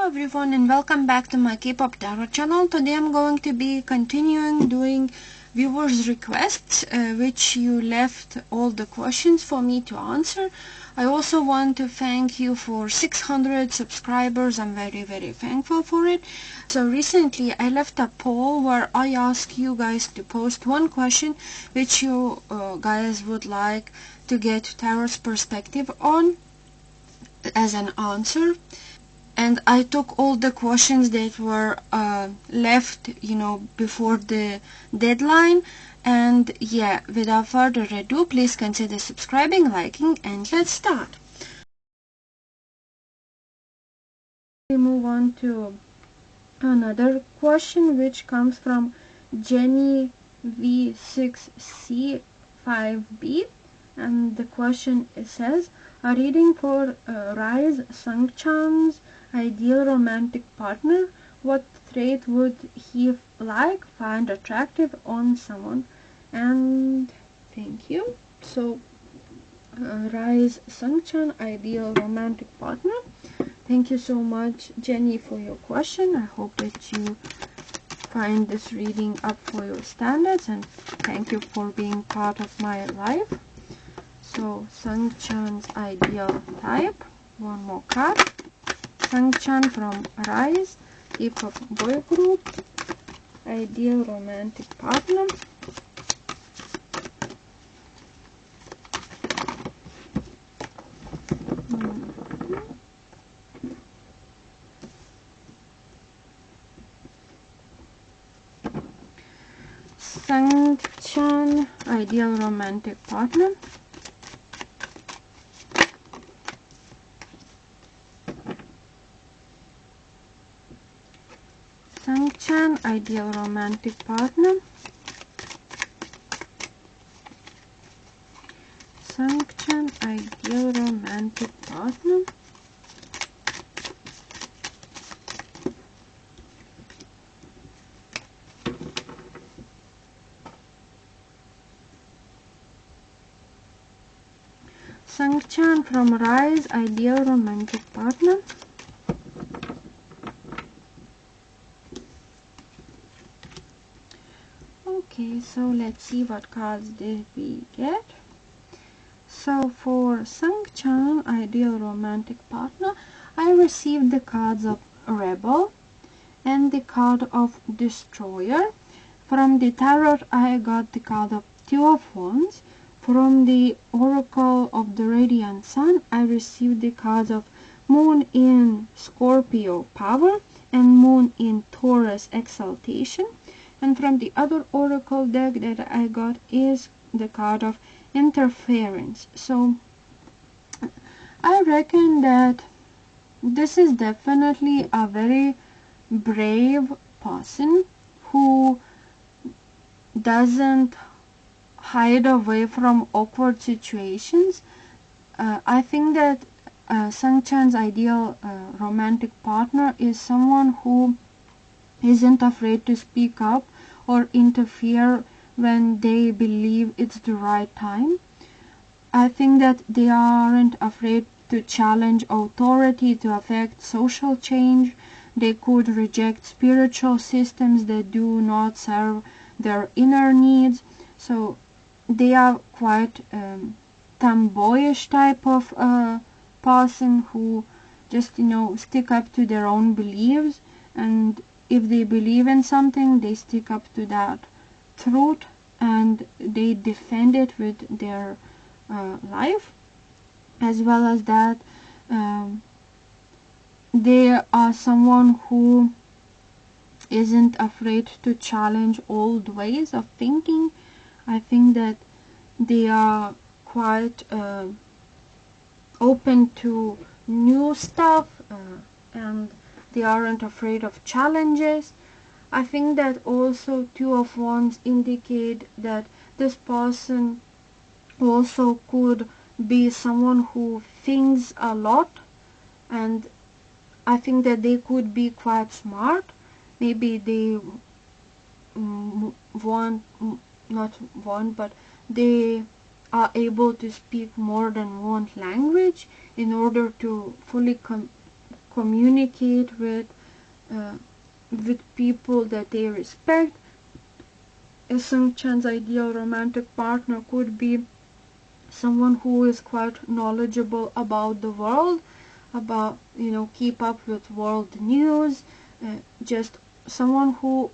Everyone, and welcome back to my K-pop tarot channel. Today I'm going to be continuing doing viewers requests, which you left all the questions for me to answer. I also want to thank you for 600 subscribers. I'm very thankful for it. So recently I left a poll where I asked you guys to post one question which you guys would like to get tarot's perspective on as an answer. And I took all the questions that were left, before the deadline. And yeah, without further ado, please consider subscribing, liking, and let's start. We move on to another question, which comes from Jenny V6C5B. And the question says, a reading for RIIZE Sungchan's ideal romantic partner. What trait would he find attractive on someone? And thank you. So RIIZE Sungchan, ideal romantic partner. Thank you so much, Jenny, for your question. I hope that you find this reading up for your standards, and thank you for being part of my life. So Sungchan's ideal type. One more card. Sungchan from RIIZE, K-pop boy group, ideal romantic partner. Sungchan, ideal romantic partner. Sungchan, ideal romantic partner. Sungchan, ideal romantic partner. Sungchan from RIIZE, ideal romantic partner. Okay, so let's see what cards did we get. So for Sungchan, ideal romantic partner, I received the cards of Rebel and the card of Destroyer. From the tarot, I got the card of Two of Wands. From the Oracle of the Radiant Sun, I received the cards of Moon in Scorpio, Power, and Moon in Taurus, Exaltation. And from the other oracle deck that I got is the card of Interference. So I reckon that this is definitely a very brave person who doesn't hide away from awkward situations. I think that Sungchan's ideal romantic partner is someone who isn't afraid to speak up or interfere when they believe it's the right time. I think that they aren't afraid to challenge authority to affect social change. They could reject spiritual systems that do not serve their inner needs. So they are quite tomboyish type of person who just stick up to their own beliefs, and if they believe in something, they stick up to that truth and they defend it with their life. As well as that, they are someone who isn't afraid to challenge old ways of thinking. I think that they are quite open to new stuff, and they aren't afraid of challenges. I think that also Two of Wands indicate that this person also could be someone who thinks a lot, and I think that they could be quite smart. Maybe they want not one, but they are able to speak more than one language in order to fully communicate uh, with people that they respect. A Sungchan's ideal romantic partner could be someone who is quite knowledgeable about the world, about, keep up with world news, just someone who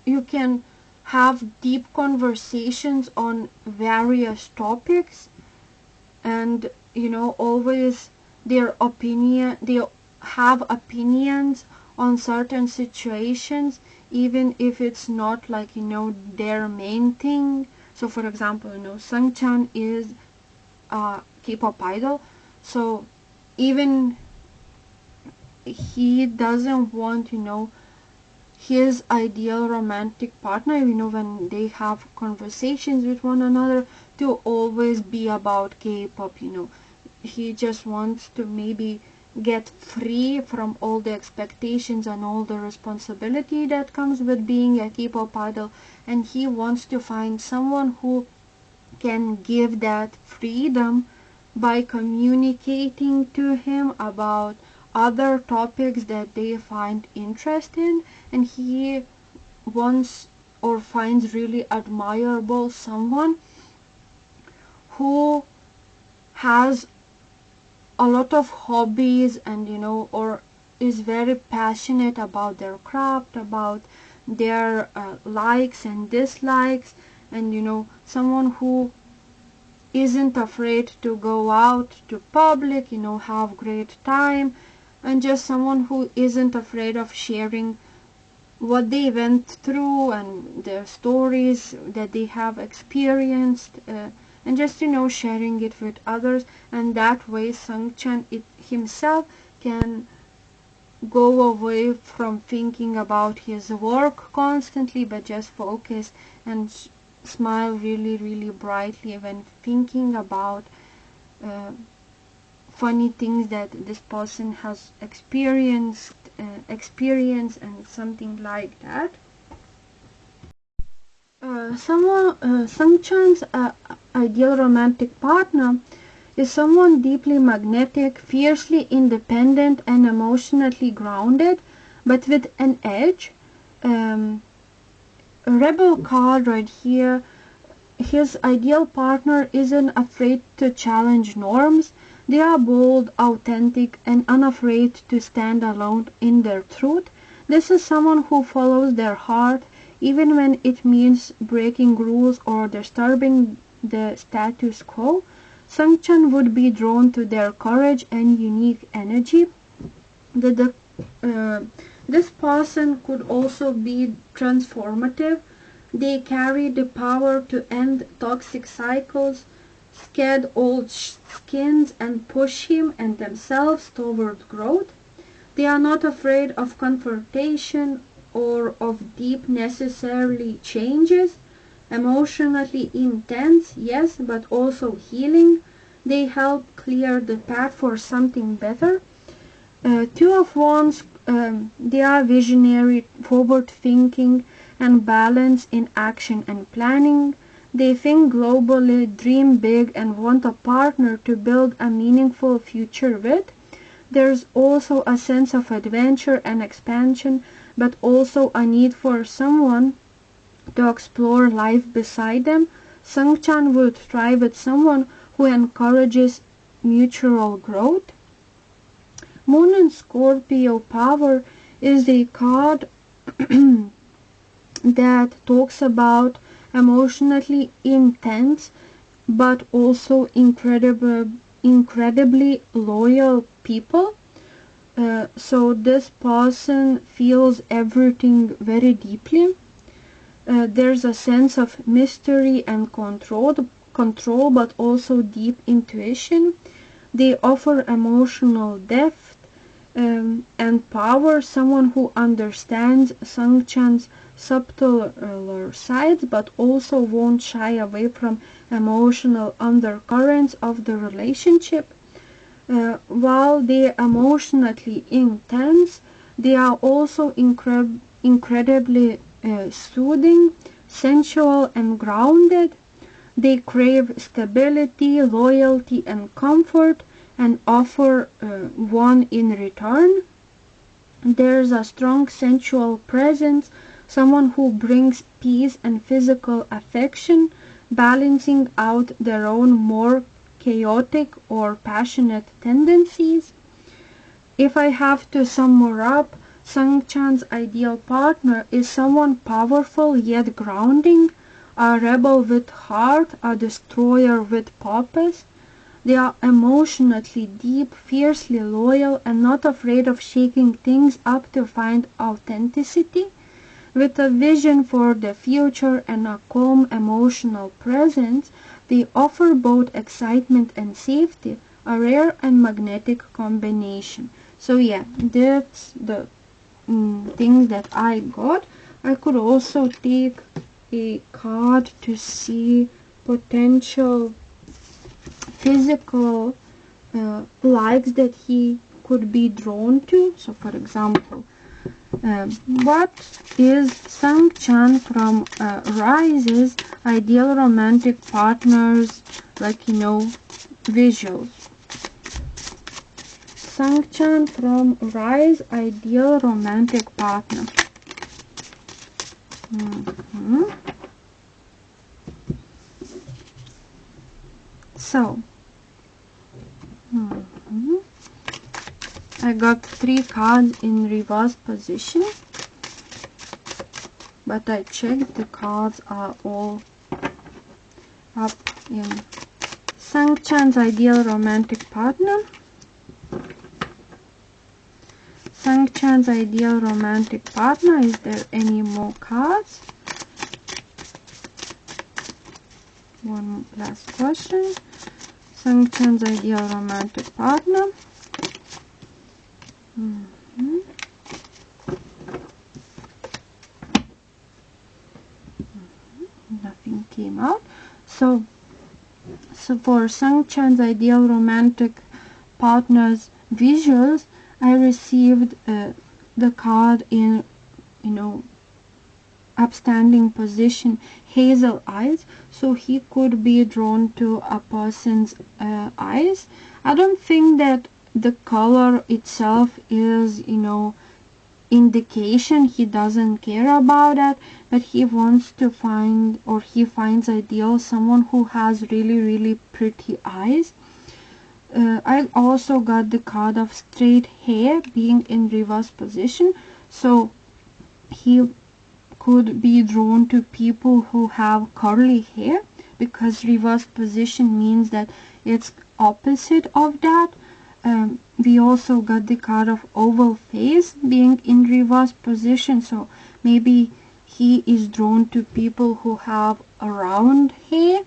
you can have deep conversations on various topics, and always they have opinions on certain situations, even if it's not like their main thing. So for example, Sungchan is a K-pop idol, so even he doesn't want his ideal romantic partner, when they have conversations with one another, to always be about K-pop. He just wants to maybe get free from all the expectations and all the responsibility that comes with being a K-pop idol, and he wants to find someone who can give that freedom by communicating to him about other topics that they find interesting, and he wants or finds really admirable someone who has a lot of hobbies, and or is very passionate about their craft, about their likes and dislikes, and someone who isn't afraid to go out to public, have great time, and just someone who isn't afraid of sharing what they went through and their stories that they have experienced, and just sharing it with others. And that way Sungchan himself can go away from thinking about his work constantly, but just focus and smile really, really brightly when thinking about uh, funny things that this person has experienced and something like that. Sungchan's ideal romantic partner is someone deeply magnetic, fiercely independent, and emotionally grounded, but with an edge. Um, a rebel card right here. His ideal partner isn't afraid to challenge norms. They are bold, authentic, and unafraid to stand alone in their truth. This is someone who follows their heart, even when it means breaking rules or disturbing the status quo. Sungchan would be drawn to their courage and unique energy. The, uh, this person could also be transformative. They carry the power to end toxic cycles, shed old skins, and push him and themselves toward growth. They are not afraid of confrontation or of deep necessary changes. Emotionally intense, yes, but also healing. They help clear the path for something better. Two of Wands, they are visionary, forward thinking, and balance in action and planning. They think globally, dream big, and want a partner to build a meaningful future with. There's also a sense of adventure and expansion, but also a need for someone to explore life beside them. Sungchan would thrive with someone who encourages mutual growth. Moon and Scorpio power is a card that talks about emotionally intense but also incredibly loyal people. So this person feels everything very deeply. There's a sense of mystery and control, but also deep intuition. They offer emotional depth and power, someone who understands Sungchan's subtler sides, but also won't shy away from emotional undercurrents of the relationship. While they are emotionally intense, they are also incredibly soothing. sensual and grounded. They crave stability, loyalty, and comfort, and offer one in return. There's a strong sensual presence, someone who brings peace and physical affection, balancing out their own more chaotic or passionate tendencies. If I have to sum her up, Sungchan's ideal partner is someone powerful yet grounding, a rebel with heart, a destroyer with purpose. They are emotionally deep, fiercely loyal, and not afraid of shaking things up to find authenticity. With a vision for the future and a calm emotional presence, they offer both excitement and safety, a rare and magnetic combination. So yeah, that's the things that I got. I could also take a card to see potential physical likes that he could be drawn to. So for example, what is Sungchan from RIIZE's ideal romantic partners, like, visuals? Sungchan from RIIZE ideal romantic partner. So, I got 3 cards in reverse position, but I checked the cards are all up in Sungchan's ideal romantic partner. Sungchan's ideal romantic partner. Is there any more cards? One last question. Sungchan's ideal romantic partner. Nothing came out. So for Sungchan's ideal romantic partner's visuals, I received the card in, upstanding position, hazel eyes. So he could be drawn to a person's eyes. I don't think that the color itself is, indication he doesn't care about that, but he wants to find, or he finds ideal someone who has really, really pretty eyes. I also got the card of straight hair being in reverse position, so he could be drawn to people who have curly hair, because reverse position means that it's opposite of that. We also got the card of oval face being in reverse position, so maybe he is drawn to people who have a round hair,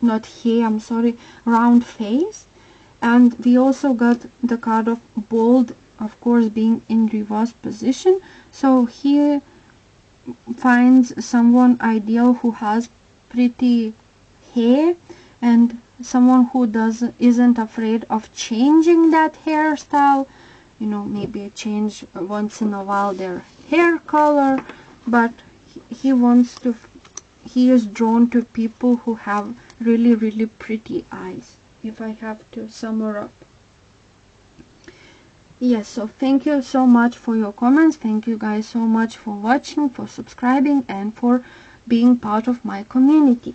not hair, I'm sorry, round face. And we also got the card of bold, of course, being in reverse position, so he finds someone ideal who has pretty hair and someone who isn't afraid of changing that hairstyle, maybe change once in a while their hair color, but he is drawn to people who have really, really pretty eyes, if I have to sum her up. Yes, so thank you so much for your comments. Thank you guys so much for watching, for subscribing, and for being part of my community.